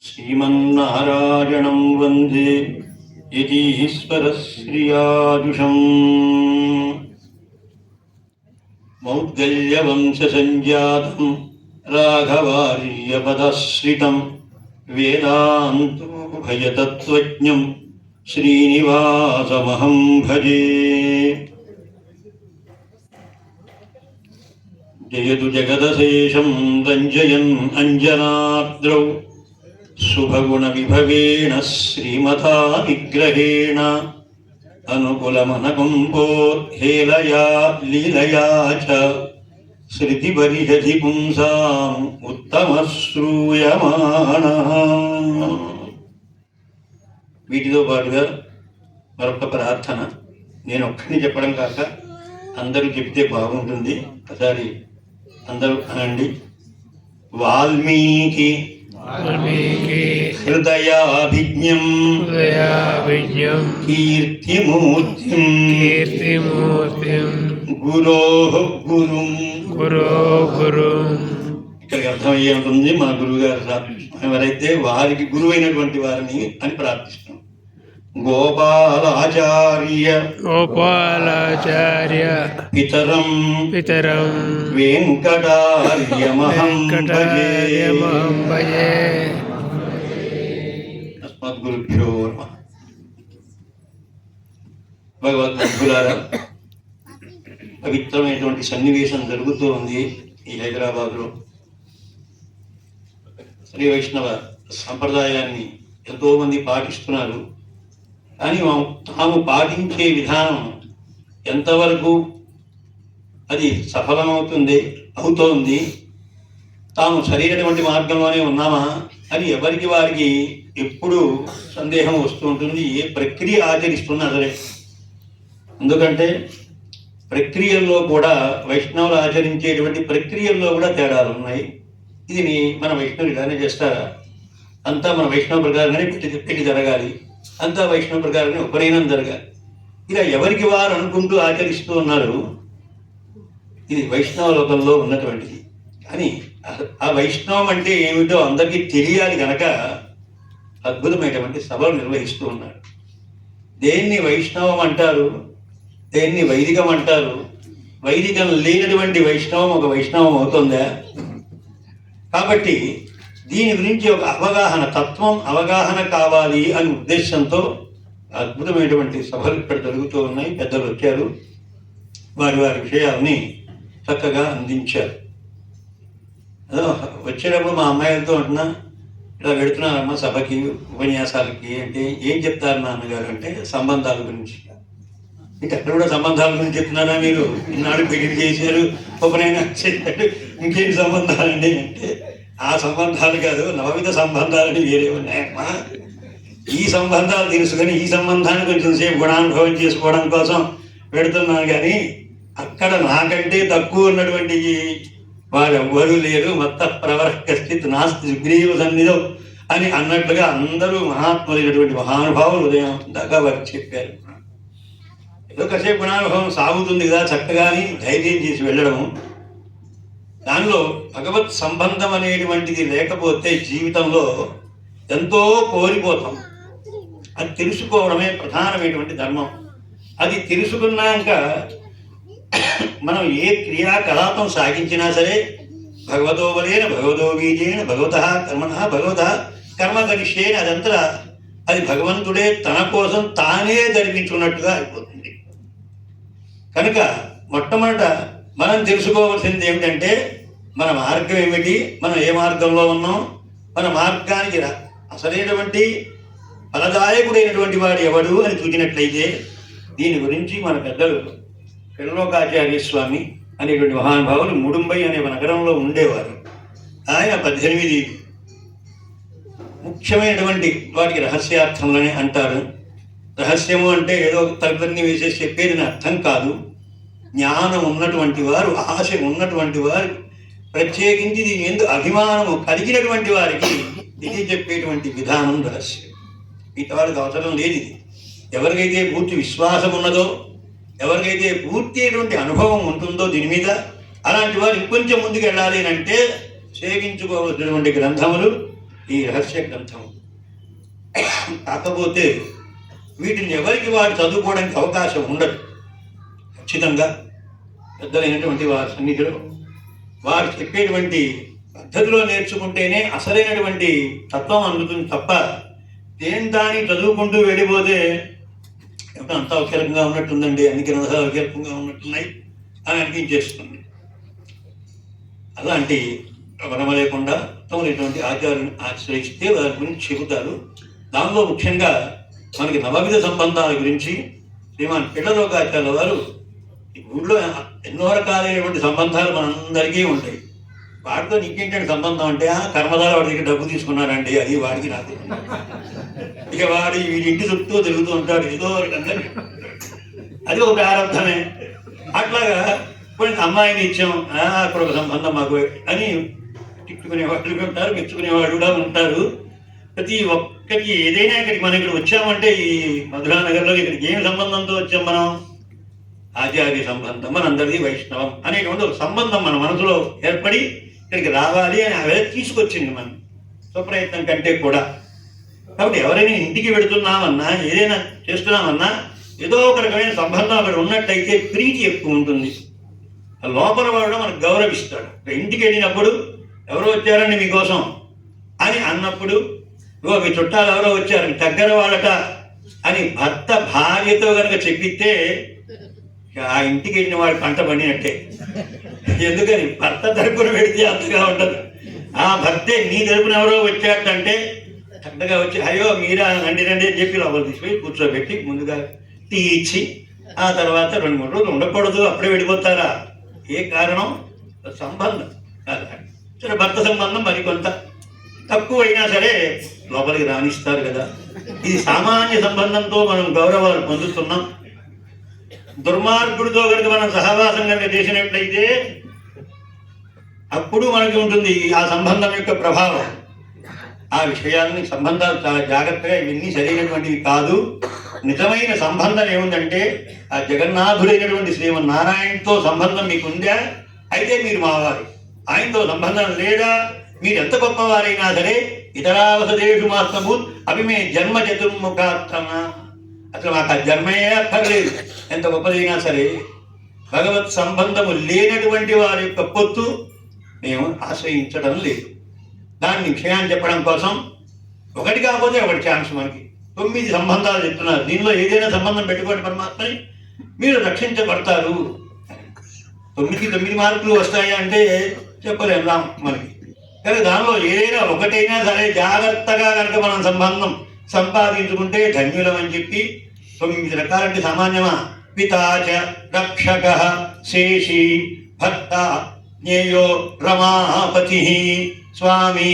శ్రీమన్నారాయణం వందే యతీశ్వరశ్రియాజుషం. మౌద్గల్యవంశసంజాతం రాఘవార్యపదశ్రితం వేదాంతోభయతత్త్వజ్ఞం శ్రీనివాసమహం భజే. జయతు జగదశేషం రంజయన్ అంజనాద్రౌ శుభగుణ విభవేణ శ్రీమతా విగ్రహేణ అనుకులమనకుంపోర్హేళయా లీలయా చ శృతిపరిషది పుంసాం ఉత్తమశ్రూయమాణః. వీటితో పాటుగా మరొక ప్రార్థన, నేను ఒక్కడిని చెప్పడం కాక అందరూ చెప్తే బాగుంటుంది. ఒకసారి అందరూ అనండి. వాల్మీకి హృదయాభిజ్ఞం కీర్తిమూర్తిం గురుం. ఇక్కడికి అర్థమయ్యే ఉంటుంది, మా గురువు గారు ఎవరైతే వారికి గురువు అయినటువంటి వారిని అని ప్రార్థిస్తున్నాం. గోపాలాచార్య పితరం వెంకటార్యమహం భజే. అస్మద్గురుభ్యో నమః. భగవద్భక్తులారా, పవిత్రమైనటువంటి సన్నివేశం జరుగుతూ ఉంది ఈ హైదరాబాద్లో. శ్రీ వైష్ణవ సంప్రదాయాన్ని ఎంతో మంది పాటిస్తున్నారు. కానీ తాము పాటించే విధానం ఎంతవరకు అది అవుతోంది, తాము సరైనటువంటి మార్గంలోనే ఉన్నామా అని ఎవరికి వారికి ఎప్పుడు సందేహం వస్తూ ఉంటుంది. ఏ ప్రక్రియ ఆచరిస్తున్నా సరే, ఎందుకంటే ప్రక్రియల్లో కూడా వైష్ణవులు ఆచరించేటువంటి ప్రక్రియల్లో కూడా తేడాలు ఉన్నాయి. ఇది మన వైష్ణవులు ఇలానే చేస్తారా? అంతా మన వైష్ణవ ప్రకారంగానే పెట్టి జరగాలి, అంతా వైష్ణవ ప్రకారంగా ఉపనయనం జరగాలి. ఇలా ఎవరికి వారు అనుకుంటూ ఆచరిస్తూ ఉన్నారు. ఇది వైష్ణవ లోకంలో ఉన్నటువంటిది. కానీ ఆ వైష్ణవం అంటే ఏమిటో అందరికీ తెలియాలి కనుక అద్భుతమైనటువంటి సభలు నిర్వహిస్తూ ఉన్నారు. దేన్ని వైష్ణవం అంటారు, దేన్ని వైదికం అంటారు? వైదికం లేనటువంటి వైష్ణవం ఒక వైష్ణవం అవుతుందా? కాబట్టి దీని గురించి ఒక అవగాహన కావాలి అనే ఉద్దేశంతో అద్భుతమైనటువంటి సభలు ఇక్కడ జరుగుతూ ఉన్నాయి. పెద్దలు వచ్చారు, వారి విషయాల్ని చక్కగా అందించారు. వచ్చేటప్పుడు మా అమ్మాయిలతో అంటున్నా, ఇలా పెడుతున్నారమ్మ సభకి ఉపన్యాసాలకి అంటే ఏం చెప్తారు నాన్నగారు అంటే సంబంధాల గురించి. మీకు అక్కడ కూడా సంబంధాల గురించి చెప్తున్నారా? మీరు ఈనాడు పెళ్లి చేశారు, ఉపనయనం చేశారు, ఇంకేం సంబంధాలండి అంటే ఆ సంబంధాలు కాదు, నవవిధ సంబంధాలని వేరే ఉన్నాయమ్మా. ఈ సంబంధాలు తెలుసుకొని ఈ సంబంధాన్ని కొంచెం సేపు గుణానుభవం చేసుకోవడం కోసం పెడుతున్నాను. కానీ అక్కడ నాకంటే తక్కువ ఉన్నటువంటి వారు ఎవ్వరూ లేరు. మత్త ప్రవర్కస్థిత్ నాస్తి సుగ్రీవ సన్నిధం అని అన్నట్లుగా అందరూ మహాత్ములైనటువంటి మహానుభావులు ఉదయం దాకా వారికి చెప్పారు. ఏదో కాసేపు గుణానుభవం సాగుతుంది కదా చక్కగా అని ధైర్యం చేసి వెళ్ళడము. దానిలో భగవత్ సంబంధం అనేటువంటిది లేకపోతే జీవితంలో ఎంతో కోల్పోతాం. అది తెలుసుకోవడమే ప్రధానమైనటువంటి ధర్మం. అది తెలుసుకున్నాక మనం ఏ క్రియాకలాపం సాగించినా సరే భగవతో బలేన భగవతో బీజేన భగవతః కర్మణః భగవతః కర్మ కరిష్యేన అదంతా అది భగవంతుడే తన కోసం తానే జరిపించుకున్నట్టుగా అయిపోతుంది. కనుక మొట్టమొదట మనం తెలుసుకోవాల్సింది ఏమిటంటే మన మార్గం ఏమిటి, మనం ఏ మార్గంలో ఉన్నాం, మన మార్గానికి అసలైనటువంటి ఫలదాయకుడైనటువంటి వాడు ఎవడు అని చూసినట్లయితే దీని గురించి మన పెద్దలు పిల్లలోకాచార్య స్వామి అనేటువంటి మహానుభావులు ముడుంబై అనే నగరంలో ఉండేవారు. ఆయన 18 ముఖ్యమైనటువంటి వాటికి రహస్యార్థంలోనే అంటారు. రహస్యము అంటే ఏదో తరగతిని వేసేసి చెప్పేది అర్థం కాదు. జ్ఞానం ఉన్నటువంటి వారు, ఆశ ఉన్నటువంటి వారు, ప్రత్యేకించి దీని ఎందుకు అభిమానము కలిగినటువంటి వారికి ఇది చెప్పేటువంటి విధానం రహస్యం. మిగతా వారికి అవసరం లేదు. ఇది ఎవరికైతే పూర్తి విశ్వాసం ఉన్నదో, ఎవరికైతే పూర్తి అయినటువంటి అనుభవం ఉంటుందో దీని మీద, అలాంటి వారు ఇంకొంచెం ముందుకు వెళ్ళాలి అంటే సేవించుకోవలసినటువంటి గ్రంథములు ఈ రహస్య గ్రంథం. కాకపోతే వీటిని ఎవరికి వారు చదువుకోవడానికి అవకాశం ఉండదు. ఖచ్చితంగా పెద్దలైనటువంటి వారి సన్నిధిలో వారు చెప్పేటువంటి పద్ధతిలో నేర్చుకుంటేనే అసలైనటువంటి తత్వం అందుతుంది తప్ప దేని దాన్ని చదువుకుంటూ వెళ్ళిపోతే అంతా ఒకే రకంగా ఉన్నట్టుందండి, అన్ని గ్రంథాలు ఒకే రకంగా ఉన్నట్టున్నాయి అని అనిపించేస్తుంది. అలాంటి భ్రమ లేకుండా ఉత్తమమైనటువంటి ఆచార్యుని ఆశ్రయిస్తే వారి గురించి చెబుతారు. దానిలో ముఖ్యంగా మనకి నవవిధ సంబంధాల గురించి శ్రీమాన్ పిల్లలోకాచార్యుల వారు ఈ ఊళ్ళో ఎన్నో రకాలైనటువంటి సంబంధాలు మనందరికీ ఉంటాయి. వాడితో నీకేంటంటే సంబంధం అంటే కర్మదాల వాడి దగ్గర డబ్బు తీసుకున్నారండి, అది వాడికి రాదు. ఇక వాడి వీడి ఇంటి చుట్టూ తిరుగుతూ ఉంటాడు, ఏదో అది ఒక ప్రారంభమే. అట్లాగా కొన్ని అమ్మాయిని ఇచ్చాం, అక్కడ ఒక సంబంధం మాకు అని తిట్టుకునేవాళ్ళు ఉంటారు, మెచ్చుకునేవాళ్ళు కూడా ఉంటారు. ప్రతి ఒక్కరికి ఏదైనా ఇక్కడికి మనం ఇక్కడ వచ్చామంటే ఈ మధురానగర్లో ఇక్కడికి ఏం సంబంధంతో వచ్చాం మనం? ఆచార్య సంబంధం, మనందరిది వైష్ణవం అనేటువంటి ఒక సంబంధం మన మనసులో ఏర్పడి ఇక్కడికి రావాలి అని అవే తీసుకొచ్చింది మనం స్వప్రయత్నం కంటే కూడా. కాబట్టి ఎవరైనా ఇంటికి వెళుతున్నామన్నా ఏదైనా చేస్తున్నామన్నా ఏదో ఒక రకమైన సంబంధం అక్కడ ఉన్నట్టయితే ప్రీతి ఎక్కువ ఉంటుంది. లోపల వాడు మనకు గౌరవిస్తాడు. ఇంటికి వెళ్ళినప్పుడు ఎవరో వచ్చారండి మీకోసం అని అన్నప్పుడు, ఇగో మీ చుట్టాలు ఎవరో వచ్చారు దగ్గర వాళ్ళట అని భర్త భార్యతో కనుక చెప్పితే ఆ ఇంటికి వెళ్ళిన వాడు పంట పండినట్టే. ఎందుకని భర్త తరపున పెడితే అంతగా ఉండదు. ఆ భర్తే నీ తరపున ఎవరో వచ్చాడంటే చక్కగా వచ్చి అయ్యో మీరా రండి రండి అని చెప్పి లోపల తీసుకుపోయి కూర్చోబెట్టి ముందుగా టీ ఇచ్చి ఆ తర్వాత 2-3 రోజులు ఉండకూడదు, అప్పుడే వెళ్ళిపోతారా? ఏ కారణం? సంబంధం. సరే భర్త సంబంధం మరికొంత తక్కువైనా సరే లోపలికి రాణిస్తారు కదా. ఇది సామాన్య సంబంధంతో మనం గౌరవాలు పొందుతున్నాం. దుర్మార్గుడితో కనుక మనం సహవాసం కనుక చేసినట్లయితే అప్పుడు మనకి ఉంటుంది ఆ సంబంధం యొక్క ప్రభావం. ఆ విషయాన్ని సంబంధాలు చాలా జాగ్రత్తగా, ఇవన్నీ సరైనటువంటివి కాదు. నిజమైన సంబంధం ఏముందంటే ఆ జగన్నాథుడైనటువంటి శ్రీమన్నారాయణతో సంబంధం మీకు ఉందా? అయితే మీరు మావారు. ఆయనతో సంబంధం లేదా? మీరు ఎంత గొప్పవారైనా సరే ఇతరావసదేషు మాస్తము అభిమే జన్మ చతుర్ముఖాత్తమ, అసలు మాకు ఆ జన్మే అక్కర్లేదు. ఎంత గొప్పదైనా సరే భగవత్ సంబంధము లేనటువంటి వారి యొక్క పొత్తు మేము ఆశ్రయించడం లేదు. దాన్ని విషయాన్ని చెప్పడం కోసం ఒకటి కాకపోతే ఒకటి ఛాన్స్ మనకి 9 సంబంధాలు చెప్తున్నారు. దీనిలో ఏదైనా సంబంధం పెట్టుకోండి పరమాత్మని, మీరు రక్షించబడతారు. 9 మార్కులు వస్తాయా అంటే చెప్పలేం రాం మనకి. కానీ దానిలో ఏదైనా ఒకటైనా సరే జాగ్రత్తగా కనుక మనం సంబంధం సంపాదించుకుంటే ధన్యులం అని చెప్పి 9 రకాలంటే సామాన్యమా? పితాచ రక్షక శేషి భర్త జ్ఞేయో రమాపతి స్వామి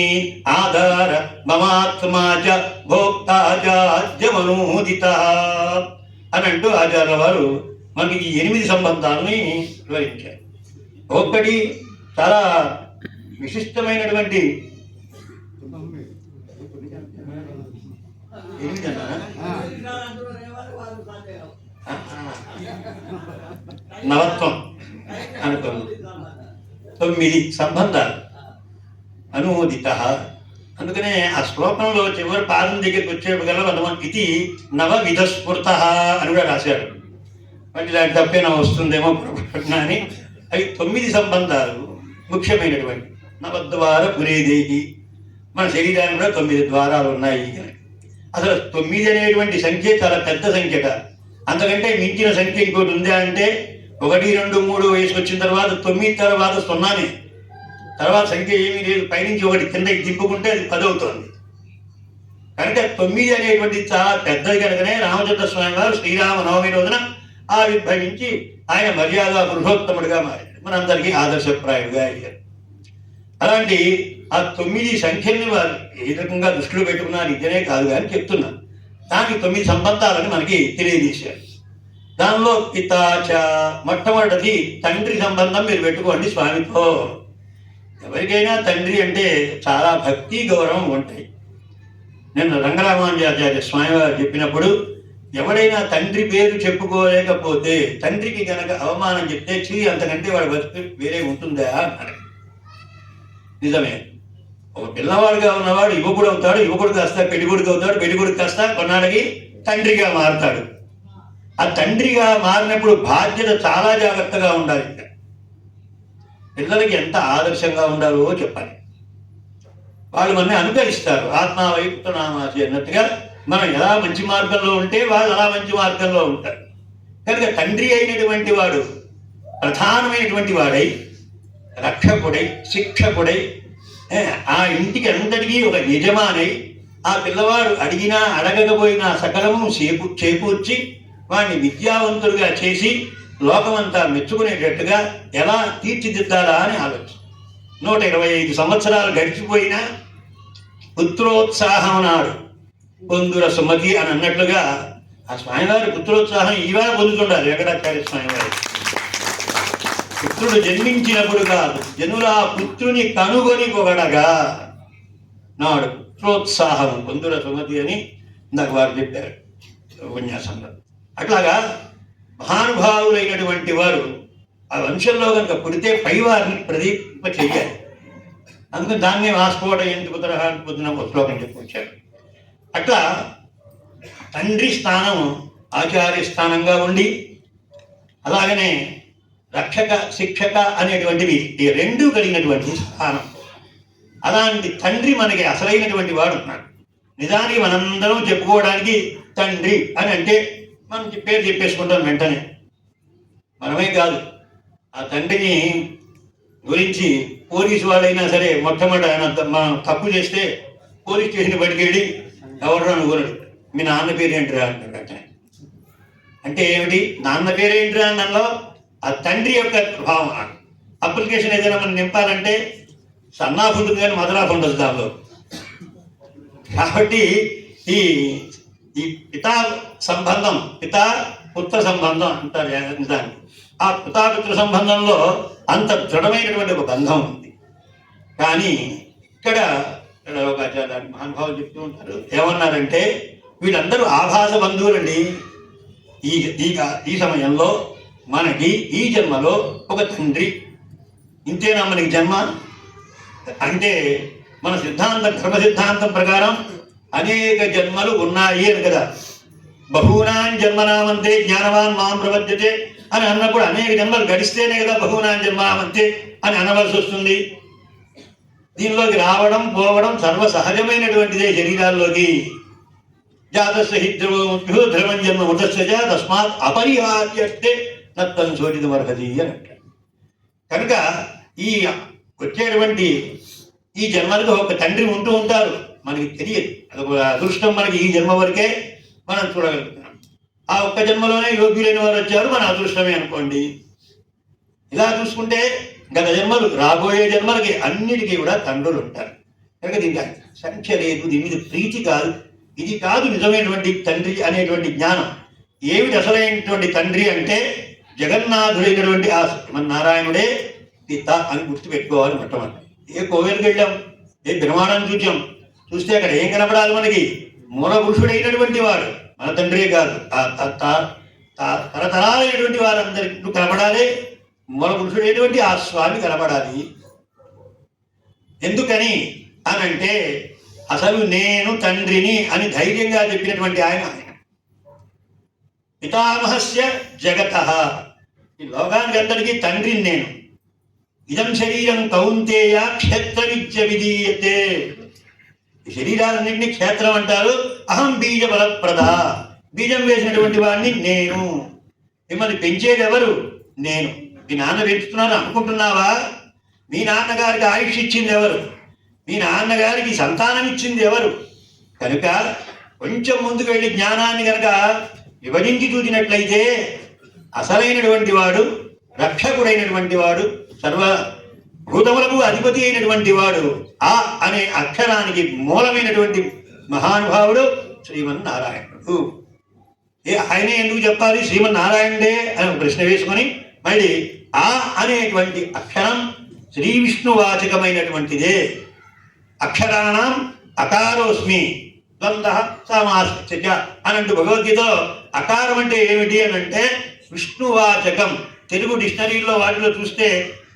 ఆధార మమాత్మా చ భోక్తా చాద్యమనూదిత అని అంటూ ఆచార్య వారు మనకి ఈ 8 సంబంధాలని వివరించారు. ఒక్కటి చాలా విశిష్టమైనటువంటి 8 నవత్వం అనుకోండి. 9 సంబంధాలు అనుమోదిత. అందుకనే ఆ శ్లోకంలో చివరి పాదం దగ్గరికి వచ్చేగల ఇది నవవిధ స్ఫుర్త అని కూడా రాశారు. మళ్ళీ ఇలాంటి తప్పేనా వస్తుందేమో అని. అవి 9 సంబంధాలు ముఖ్యమైనటువంటి. నవద్వార పురేదేహి, మన శరీరానికి కూడా 9 ద్వారాలు ఉన్నాయి. అసలు 9 అనేటువంటి సంఖ్య చాలా పెద్ద సంఖ్యట. అంతకంటే మించిన సంఖ్య ఇంకోటి ఉందా అంటే 1, 2, 3 వయసు వచ్చిన తర్వాత 9 తర్వాత 0నే. తర్వాత సంఖ్య ఏమీ లేదు. పైనుంచి 1 కిందకి దింపుకుంటే అది 10 అవుతుంది. కనుక 9 అనేటువంటిది చాలా పెద్దది. కనుకనే రామచంద్ర స్వామి వారు శ్రీరామ నవమి రోజున ఆవిర్భవించి ఆయన మర్యాద పురుషోత్తముడిగా మారాడు, మనందరికీ ఆదర్శప్రాయుడుగా అయ్యారు. అలాంటి ఆ 9 సంఖ్యల్ని వారు ఏ రకంగా దృష్టిలో పెట్టుకున్నారు ఇద్దరే కాదు కానీ చెప్తున్నారు. దానికి 9 సంబంధాలను మనకి తెలియజేశారు. దానిలో పితాచ మొట్టమొదటిది తండ్రి సంబంధం మీరు పెట్టుకోండి స్వామితో. ఎవరికైనా తండ్రి అంటే చాలా భక్తి గౌరవం ఉంటాయి. నేను రంగరామానుజాచార్య స్వామి వారు చెప్పినప్పుడు ఎవడైనా తండ్రి పేరు చెప్పుకోలేకపోతే తండ్రికి కనుక అవమానం చెప్తే అంతకంటే వాడి బతుకు వేరే ఉంటుందా అన్నారు. నిజమే. ఒక పిల్లవాడుగా ఉన్నవాడు యువకుడు అవుతాడు, యువకుడు కాస్త పెళ్లికొడుకు అవుతాడు, పెళ్లికొడుకు కాస్త కొన్నాళ్ళకి తండ్రిగా మారుతాడు. ఆ తండ్రిగా మారినప్పుడు బాధ్యత చాలా జాగ్రత్తగా ఉండాలి. పిల్లలకి ఎంత ఆదర్శంగా ఉండాలో చెప్పాలి. వాళ్ళు మనని అనుకరిస్తారు. ఆత్మావైపుత నామాసి అన్నట్టుగా మనం ఎలా మంచి మార్గంలో ఉంటే వాళ్ళు అలా మంచి మార్గంలో ఉంటారు. కనుక తండ్రి అయినటువంటి వాడు ప్రధానమైనటువంటి వాడై, రక్షకుడై, శిక్షకుడై, ఆ ఇంటికి అంతటికీ ఒక యజమానై, ఆ పిల్లవాడు అడిగినా అడగకపోయినా సకలము చేకూర్చి వాడిని విద్యావంతులుగా చేసి లోకమంతా మెచ్చుకునేటట్టుగా ఎలా తీర్చిదిద్దాలా అని ఆలోచన. 125 సంవత్సరాలు గడిచిపోయినా పుత్రోత్సాహం నాడు పొందుర సుమతి అని అన్నట్లుగా ఆ స్వామివారి పుత్రోత్సాహం ఈవేళ పొందుతుండాలి. వెంకటాచార్య స్వామివారి పుత్రుడు జన్మించినప్పుడు కాదు, జనుల పుత్రుని కనుగొని పొగడగా నాడు పుత్రోత్సాహం పొందుర సుమతి అని ఇందాక వారు చెప్పారు ఉపన్యాసంలో. అట్లాగా మహానుభావులైనటువంటి వారు ఆ వంశంలో కనుక పుడితే పైవారిని ప్రదీప చెయ్యాలి. అందుకని దాన్ని ఆస్ఫోట ఎందుకు పొద్దున ఒక శ్లోకం చెప్పుకొచ్చారు. అట్లా తండ్రి స్థానం ఆచార్య స్థానంగా ఉండి, అలాగనే రక్షక శిక్షక అనేటువంటివి ఈ రెండూ కలిగినటువంటి స్థానం. అలాంటి తండ్రి మనకి అసలైనటువంటి వాడు ఉన్నాడు. నిజానికి మనందరం చెప్పుకోవడానికి తండ్రి అని అంటే మనం పేరు చెప్పేసుకుంటాం వెంటనే. మనమే కాదు, ఆ తండ్రిని గురించి పోలీసు వాళ్ళైనా సరే మొట్టమొదటి ఆయన మనం తప్పు చేస్తే పోలీస్ స్టేషన్ బయటికి వెళ్ళి ఎవరు అనుకోనడు, మీ నాన్న పేరు ఏంటిరా అంటాడు. అంటే ఏమిటి, నాన్న పేరు ఏంటిరా అన్నలో ఆ తండ్రి యొక్క ప్రభావం. అప్లికేషన్ ఏదైనా మనం నింపాలంటే సన్నాఫ్ ఉంటుంది కానీ మదరాఫ్ ఉండదు దానిలో. కాబట్టి ఈ ఈ పితా సంబంధం, పితా పుత్ర సంబంధం అంటారు దాన్ని. ఆ పితాపుత్ర సంబంధంలో అంత దృఢమైనటువంటి ఒక బంధం ఉంది. కానీ ఇక్కడ ఒక మహానుభావులు చెప్తూ ఉంటారు, ఏమన్నారంటే వీళ్ళందరూ ఆభాస బంధువులండి. ఈ సమయంలో మనకి ఈ జన్మలో ఒక తండ్రి, ఇంతేనా మనకి జన్మ అంటే? మన సిద్ధాంతం, ధర్మ సిద్ధాంతం ప్రకారం అనేక జన్మలు ఉన్నాయి అని కదా. బహూనాం జన్మనామంతే జ్ఞానవాన్ మాం ప్రపద్యతే అని అన్నప్పుడు అనేక జన్మలు గడిస్తేనే కదా బహూనాం జన్మనామంతే అని అనవలసి వస్తుంది. దీనిలోకి పోవడం సర్వసహజమైనటువంటిదే శరీరాల్లోకి. జాతస్య హి ధ్రువం జన్మ మృతస్య తస్మాత్ అపరిహార్యస్తే నత్తం శోచితమర్హతి అని అంటారు. కనుక ఈ వచ్చేటువంటి ఈ జన్మలకు ఒక తండ్రి ఉంటూ ఉంటారు, మనకి తెలియదు. అదొక అదృష్టం మనకి ఈ జన్మ వరకే మనం చూడగలుగుతున్నాం. ఆ ఒక్క జన్మలోనే యోగ్యులైన వారు వచ్చారు, మన అదృష్టమే అనుకోండి. ఇలా చూసుకుంటే గత జన్మలు, రాబోయే జన్మలకి అన్నిటికీ కూడా తండ్రులు ఉంటారు. కనుక దీనికి సంఖ్య లేదు, దీని మీద ప్రీతి కాదు. ఇది కాదు నిజమైనటువంటి తండ్రి అనేటువంటి జ్ఞానం. ఏమిటి అసలైనటువంటి తండ్రి అంటే జగన్నాథుడైనటువంటి ఆ శ్రీమన్నారాయణుడే పిత అని గుర్తుపెట్టుకోవాలి. మొట్టమొదటి ఏ కోవెలకు వెళ్ళాం, ఏ బ్రహ్మాండం చూస్తే అక్కడ ఏం కనపడాలి మనకి? మూల పురుషుడైనటువంటి వాడు మన తండ్రే కాదు, తరతరాలైనటువంటి వారందరికీ కనపడాలి. మూల పురుషుడైనటువంటి ఆ స్వామి కనపడాలి. ఎందుకని అనంటే అసలు నేను తండ్రిని అని ధైర్యంగా చెప్పినటువంటి ఆయన పితామహస్య జగతః, ఈ లోకానికి అందరికీ తండ్రిని నేను. ఇదం శరీరం కౌంతేయ క్షేత్రమిత్య విధీయతే. ఈ శరీరాలన్నింటినీ క్షేత్రం అంటారు. అహం బీజ బలప్రద, బీజం వేసినటువంటి వాడిని నేను. మిమ్మల్ని పెంచేది ఎవరు? నేను. మీ నాన్న పెంచుతున్నాను అనుకుంటున్నావా? మీ నాన్నగారికి ఆయుష్ ఇచ్చింది ఎవరు? మీ నాన్నగారికి సంతానం ఇచ్చింది ఎవరు? కనుక కొంచెం ముందుకు వెళ్ళి జ్ఞానాన్ని కనుక విభజించి చూసినట్లయితే అసలైనటువంటి వాడు, రక్షకుడైనటువంటి వాడు, సర్వభూతములకు అధిపతి అయినటువంటి వాడు, ఆ అనే అక్షరానికి మూలమైనటువంటి మహానుభావుడు శ్రీమన్నారాయణుడు. ఆయనే ఎందుకు చెప్పాలి శ్రీమన్నారాయణుడే అని ప్రశ్న వేసుకొని మళ్ళీ ఆ అనేటువంటి అక్షరం శ్రీ విష్ణువాచకమైనటువంటిదే. అక్షరాణం అకారోస్మి ద్వంద్వ సమాస అనంటూ భగవద్గీతలో అకారం అంటే ఏమిటి అని అంటే విష్ణువాచకం. తెలుగు డిక్షనరీలో వాటిలో చూస్తే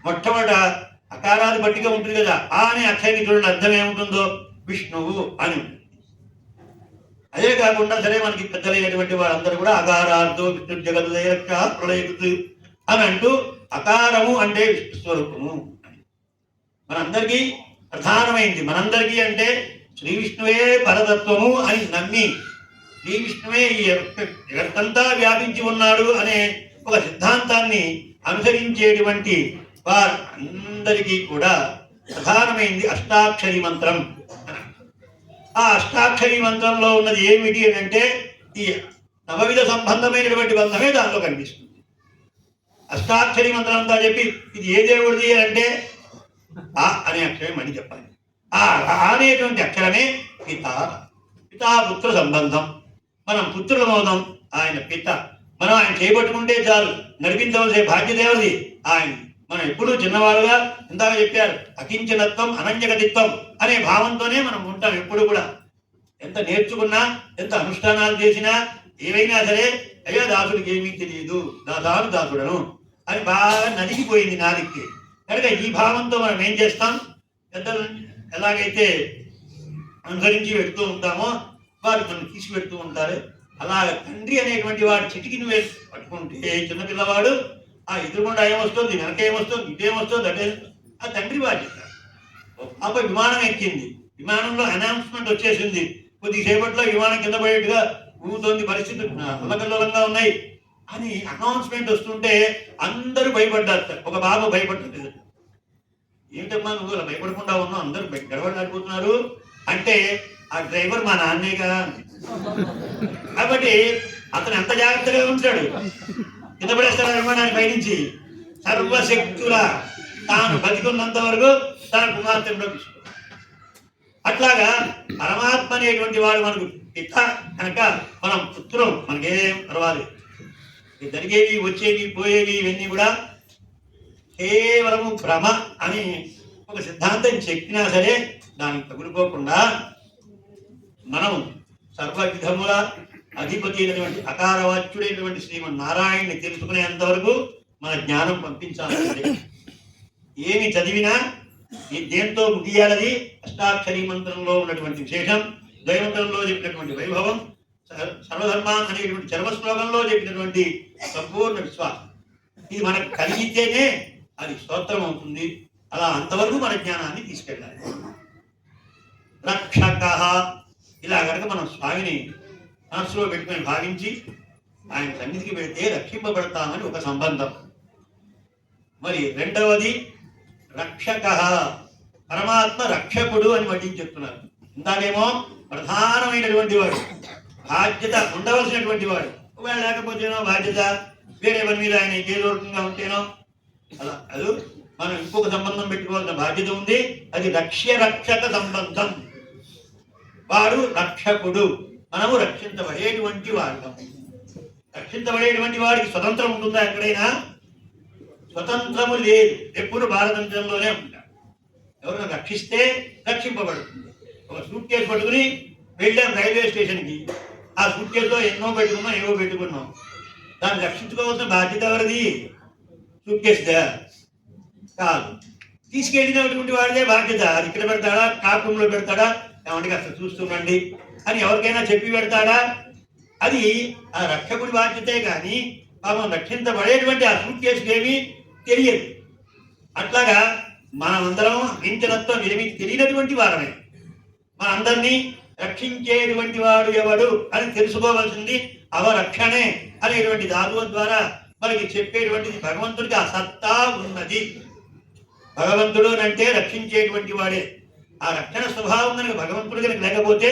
మొట్టమొదట అకారాది బట్టిగా ఉంటుంది కదా. ఆ అనే అక్షరానికి చూడండి అర్థం ఏముంటుందో, విష్ణువు అని. అదే కాకుండా సరే మనకి పెద్దలైనటువంటి వాళ్ళందరూ కూడా అకారార్థో విష్ణు జగదయక్ష ప్రళయకృతు అని అంటూ అకారము అంటే విష్ణు స్వరూపము మనందరికీ ప్రధానమైంది. మనందరికీ అంటే శ్రీ విష్ణువే పరతత్వము అని నమ్మి శ్రీ విష్ణువే ఈ జగత్తంతా వ్యాపించి ఉన్నాడు అనే ఒక సిద్ధాంతాన్ని అనుసరించేటువంటి వారందరికీ కూడా ప్రధానమైంది అష్టాక్షరి మంత్రం. ఆ అష్టాక్షరి మంత్రంలో ఉన్నది ఏమిటి అని అంటే ఈ నవవిధ సంబంధమైనటువంటి బంధమే దానిలో కనిపిస్తుంది. అష్టాక్షరి మంత్రం అంతా చెప్పి ఇది ఏ దేవుడిది అంటే ఆ అనే అక్షరం అని చెప్పాలి. ఆ అనేటువంటి అక్షరమే పిత. పితాపుత్ర సంబంధం. మనం పుత్రులమవుదాం, ఆయన పిత. మనం ఆయన చేయబట్టుకుంటే చాలు, నడిపించవలసే బాధ్యత ఏమిటి ఆయన. మనం ఎప్పుడూ చిన్నవాళ్ళుగా ఇందాక చెప్పారు అకించనత్వం అనన్యగతిత్వం అనే భావంతోనే మనం ఉంటాం ఎప్పుడు కూడా. ఎంత నేర్చుకున్నా, ఎంత అనుష్ఠానాలు చేసినా, ఏవైనా సరే అయ్యా దాసుడికి ఏమీ తెలియదు, దాసాను దాసుడను అని బాగా నలిగిపోయింది నాలికి. కనుక ఈ భావంతో మనం ఏం చేస్తాం, పెద్దలు ఎలాగైతే అనుసరించి పెడుతూ ఉంటామో వారు మనం తీసి పెడుతూ ఉంటారు. అలాగ తండ్రి అనేటువంటి వాడు చిటికిని వేసి పట్టుకుంటే చిన్నపిల్లవాడు ఆ ఎదురుగుండా ఏమొస్తుంది, వెనక ఏమొస్తుంది, ఇటేమొస్తుంది, అటే ఆ తండ్రి బాధ్యత. అప్పుడు విమానం ఎక్కింది, విమానంలో అనౌన్స్మెంట్ వచ్చేసింది, కొద్దిసేపట్లో విమానం కింద పడేట్టుగా ఊగుతోంది, పరిస్థితులు అల్లకల్లోలంగా ఉన్నాయి అని అనౌన్స్మెంట్ వస్తుంటే అందరూ భయపడ్డారు. ఒక బాబు భయపడ్డాడు. ఏంటమ్మా నువ్వు అలా భయపడకుండా ఉన్నావు, అందరూ గడబడిపోతున్నారు అంటే ఆ డ్రైవర్ మా నాన్నేగా. కాబట్టి అతను ఎంత జాగ్రత్తగా ఉంటాడు, కింద పడేస్తాడు విమానాన్ని పైనుంచి. సర్వశక్తుల తాను బతికున్నంత వరకు తన కుమార్తెలో తీసుకో. అట్లాగా పరమాత్మ అనేటువంటి వాడు మనకు పిత కనుక మనం పుత్రం, మనకేం పర్వాలేదు. జరిగేవి వచ్చేవి పోయేవి ఇవన్నీ కూడా కేవలము భ్రమ అని ఒక సిద్ధాంతం చెప్పినా సరే దానికి తగులుకోకుండా మనం సర్వవిధముల అధిపతి అయినటువంటి అకారవాచ్యుడైనటువంటి శ్రీమన్నారాయణ్ణి తెలుసుకునేంత వరకు మన జ్ఞానం పంపించాలి. ఏమి చదివినా దేంతో ముగియాలది అష్టాక్షరీ మంత్రంలో ఉన్నటువంటి విశేషం, దైవమంత్రంలో చెప్పినటువంటి వైభవం, సర్వధర్మాన్ అనేటువంటి చర్మశ్లోకంలో చెప్పినటువంటి సంపూర్ణ విశ్వాసం, ఇది మనకు కలిగితేనే అది స్తోత్రం అవుతుంది. అలా అంతవరకు మన జ్ఞానాన్ని తీసుకెళ్ళాలి. రక్షక ఇలా కనుక మనం స్వామిని మనసులో పెట్టుకుని భావించి ఆయన సన్నిధికి పెడితే రక్షింపబడతామని ఒక సంబంధం. మరి రెండవది రక్షక, పరమాత్మ రక్షకుడు అని మళ్ళీ చెప్తున్నారు. ఇందాకేమో ప్రధానమైనటువంటి వాడు, బాధ్యత ఉండవలసినటువంటి వాడు. ఒకవేళ లేకపోతేనో బాధ్యత వేరే పని మీద ఆయన ఏదోరకంగా ఉంటేనో అలా అది మనం ఇంకొక సంబంధం పెట్టుకోవాల్సిన బాధ్యత ఉంది. అది రక్షక సంబంధం. వాడు రక్షకుడు, మనము రక్షించబడేటువంటి వాడు. రక్షించబడేటువంటి వాడికి స్వతంత్రం ఉంటుందా? ఎక్కడైనా స్వతంత్రము లేదు. ఎప్పుడు భారతంలోనే ఉంటాడు. ఎవరైనా రక్షిస్తే రక్షింపబడుతుంది. ఒక సూట్ కేసు పట్టుకుని వెళ్ళాం రైల్వే స్టేషన్కి, ఆ సూట్ కేసులో ఎన్నో పెట్టుకున్నాం, ఏవో పెట్టుకున్నాం. దాన్ని రక్షించుకోవాల్సిన బాధ్యత ఎవరిది? సూట్ కేసుదా? కాదు. తీసుకెళ్ళినటువంటి వాడిదే బాధ్యత. అది ఇక్కడ పెడతాడా, టాప్ రూమ్లో పెడతాడా, ఏమంటే అసలు చూస్తుండండి అని ఎవరికైనా చెప్పి పెడతాడా? అది ఆ రక్షకుడి బాధ్యతే. కానీ పాపం రక్షించబడేటువంటి ఆ సూట్ కేసుకి ఏమీ తెలియదు. అట్లాగా మనమందరం ఇంతనత్వం ఏమీ తెలియనటువంటి వారమే. మనందరినీ రక్షించేటువంటి వాడు ఎవడు అని తెలుసుకోవాల్సింది అవరక్షణే అనేటువంటి ధాతువు ద్వారా మనకి చెప్పేటువంటిది. భగవంతుడికి ఆ సత్తా ఉన్నది. భగవంతుడు అంటే రక్షించేటువంటి వాడే. ఆ రక్షణ స్వభావం కనుక భగవంతుడు కనుక లేకపోతే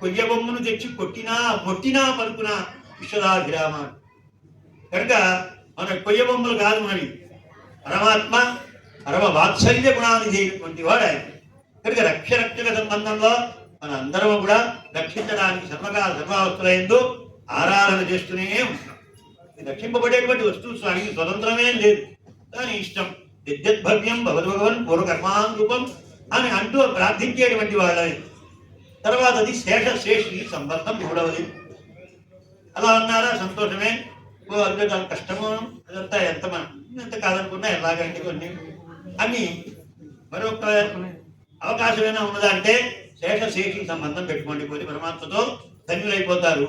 కొయ్య బొమ్మను తెచ్చి కొట్టినా పలుకునా విశ్వదాభిరామ. కనుక మన కొయ్య బొమ్మలు కాదు మనవి. పరమాత్మ పరమ వాత్సల్య గుణాన్ని చేయటువంటి వాడు ఆయన. కనుక రక్షక సంబంధంలో మన అందరం కూడా రక్షించడానికి సర్వకాల సర్వావస్థలందు ఆరాధన చేస్తూనే ఉంటాం. రక్షింపబడేటువంటి వస్తువు స్వామికి స్వతంత్రమే లేదు, దాని ఇష్టం. యద్భవ్యం భగవన్ పూర్వకర్మానురూపం అని అంటూ ప్రార్థించేటువంటి వాళ్ళని. తర్వాత అది శేషి సంబంధం మూడవది. అలా అన్నారా సంతోషమే. అది కష్టము, అదంతా ఎంత కాదనుకున్నా ఎలాగంటే కొన్ని అని మరొక అవకాశం ఏమైనా ఉన్నదా అంటే శేషశేషి సంబంధం పెట్టుకోండి, పోతే పరమాత్మతో ధన్యులైపోతారు.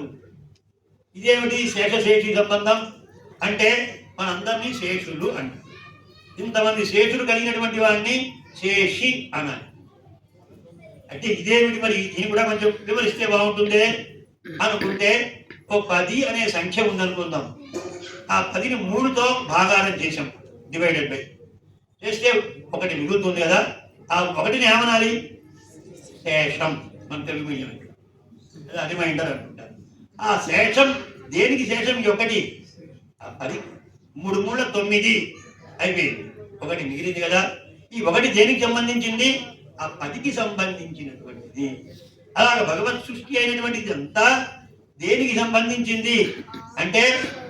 ఇదేమిటి శేషశేషి సంబంధం అంటే మనందరినీ శేషులు అంటారు. ఇంతమంది శేషులు కలిగినటువంటి వాడిని శేషి అనాలి. అంటే ఇదేమిటి మరి, దీన్ని కూడా కొంచెం వివరిస్తే బాగుంటుందే అనుకుంటే, ఓ 10 అనే సంఖ్య ఉందనుకుందాం. ఆ 10ని 3తో భాగారం చేసాం, డివైడెడ్ బై చేస్తే 1 మిగులుతుంది కదా. ఆ 1ని ఏమనాలి? శేషం. మన తెలుగు మీడియం అది మైండర్ అనుకుంటారు. ఆ శేషం దేనికి శేషం? ఈ 1. ఆ 10 3 3 9 అయిపోయింది, 1 మిగిలింది కదా. ఈ 1 దేనికి సంబంధించింది? ఆ 10కి సంబంధించినటువంటిది. అలాగ భగవత్ సృష్టి అయినటువంటిది అంతా దేనికి సంబంధించింది అంటే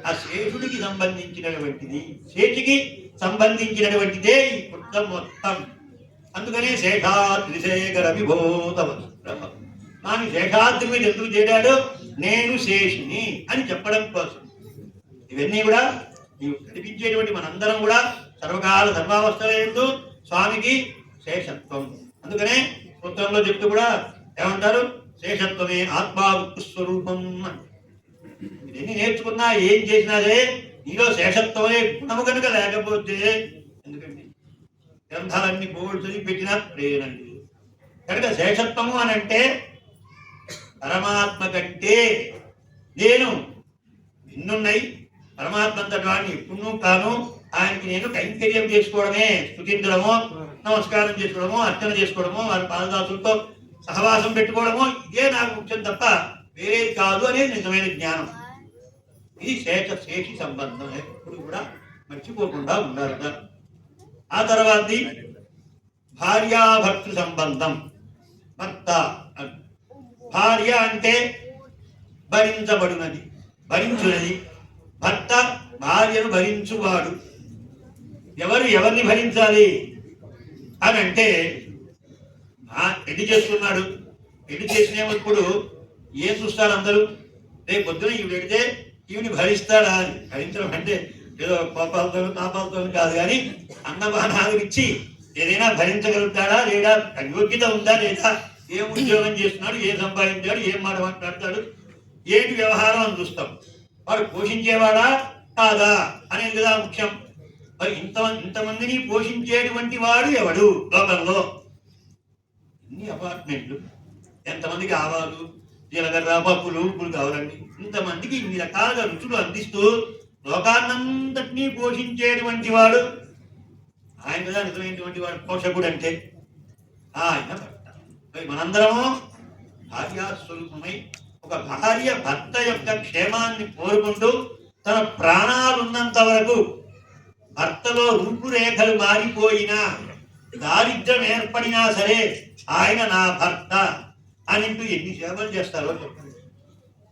ఆ శేషుడికి సంబంధించినటువంటిది, శేషికి సంబంధించినటువంటిదే ఈ వృత్తం మొత్తం. అందుకనే శేషాద్రిశేఖర విభూతమ నాని శేషాద్రి మీద ఎందుకు చేరాడు? నేను శేషిని అని చెప్పడం కోసం. ఇవన్నీ కూడా నీవు కనిపించేటువంటి మనందరం కూడా సర్వకాల సర్వావస్థల యందు స్వామికి శేషత్వం. అందుకనే సూత్రంలో చెప్తూ కూడా ఏమంటారు? శేషత్వమే ఆత్మావృత్తి స్వరూపం. ఇవన్నీ నేర్చుకున్నా ఏం చేసినా సరే నీలో శేషత్వమే గుణము కనుక లేకపోతే, ఎందుకండి గ్రంథాలన్నీ బోర్డు చదివి పెట్టినా ప్రేరణి కనుక శేషత్వము అని అంటే పరమాత్మ కంటే నేను ఎన్నున్నాయి, పరమాత్మ అంతటి వాడిని ఎప్పుడూ కాను, ఆయనకి నేను కైంకర్యం చేసుకోవడమే, స్తుతించడమో నమస్కారం చేసుకోవడమో అర్చన చేసుకోవడమో వారి పాదదాసులతో సహవాసం పెట్టుకోవడమో ఇదే నాకు ముఖ్యం తప్ప వేరేది కాదు అనేది నిజమైన జ్ఞానం. ఇది శేషి సంబంధం ఎప్పుడు కూడా మర్చిపోకుండా ఉండాలి. ఆ తర్వాతది భార్యాభర్తృ సంబంధం. భర్త భార్య అంటే భరించబడినది, భరించున్నది. భర్త భార్యను భరించువాడు. ఎవరిని భరించాలి అని అంటే పెళ్లి చేసుకున్నాడు, పెళ్లి చేసినప్పుడు ఏం చూస్తారు అందరూ? రేపు పొద్దున ఈవిడ పెడితే ఈవిని భరిస్తాడా అని. భరించడం అంటే ఏదో కోపాలతో తాపాలతో కాదు, కానీ అన్నపానాలు ఇచ్చి ఏదైనా భరించగలుగుతాడా లేదా, యోగ్యత ఉందా లేదా, ఏం ఉద్యోగం చేస్తున్నాడు, ఏం సంపాదించాడు, ఏం మాట మాట్లాడతాడు, ఏంటి వ్యవహారం అని చూస్తాం. వాడు పోషించేవాడా కాదా అనేది కదా ముఖ్యం. మరి ఇంతమందిని పోషించేటువంటి వాడు ఎవడు లోకంలో? ఇన్ని అపార్ట్మెంట్లు, ఎంతమందికి ఆవాలు జీలకర్ర పప్పులు ఉప్పులు కావాలండి, ఇంతమందికి ఇన్ని రకాలుగా రుచులు అందిస్తూ లోకాన్నంతటినీ పోషించేటువంటి వాడు ఆయన కదా నిజమైనటువంటి వాడు పోషకుడు అంటే ఆయన భర్త. మనందరము భార్యాస్వరూపమై ఒక భార్య భర్త యొక్క క్షేమాన్ని కోరుకుంటూ తన ప్రాణాలున్నంత వరకు భర్తలో రూపురేఖలు మారిపోయినా, దారిద్ర్యం ఏర్పడినా సరే ఆయన నా భర్త అని ఎన్ని సేవలు చేస్తారో చెప్పండి.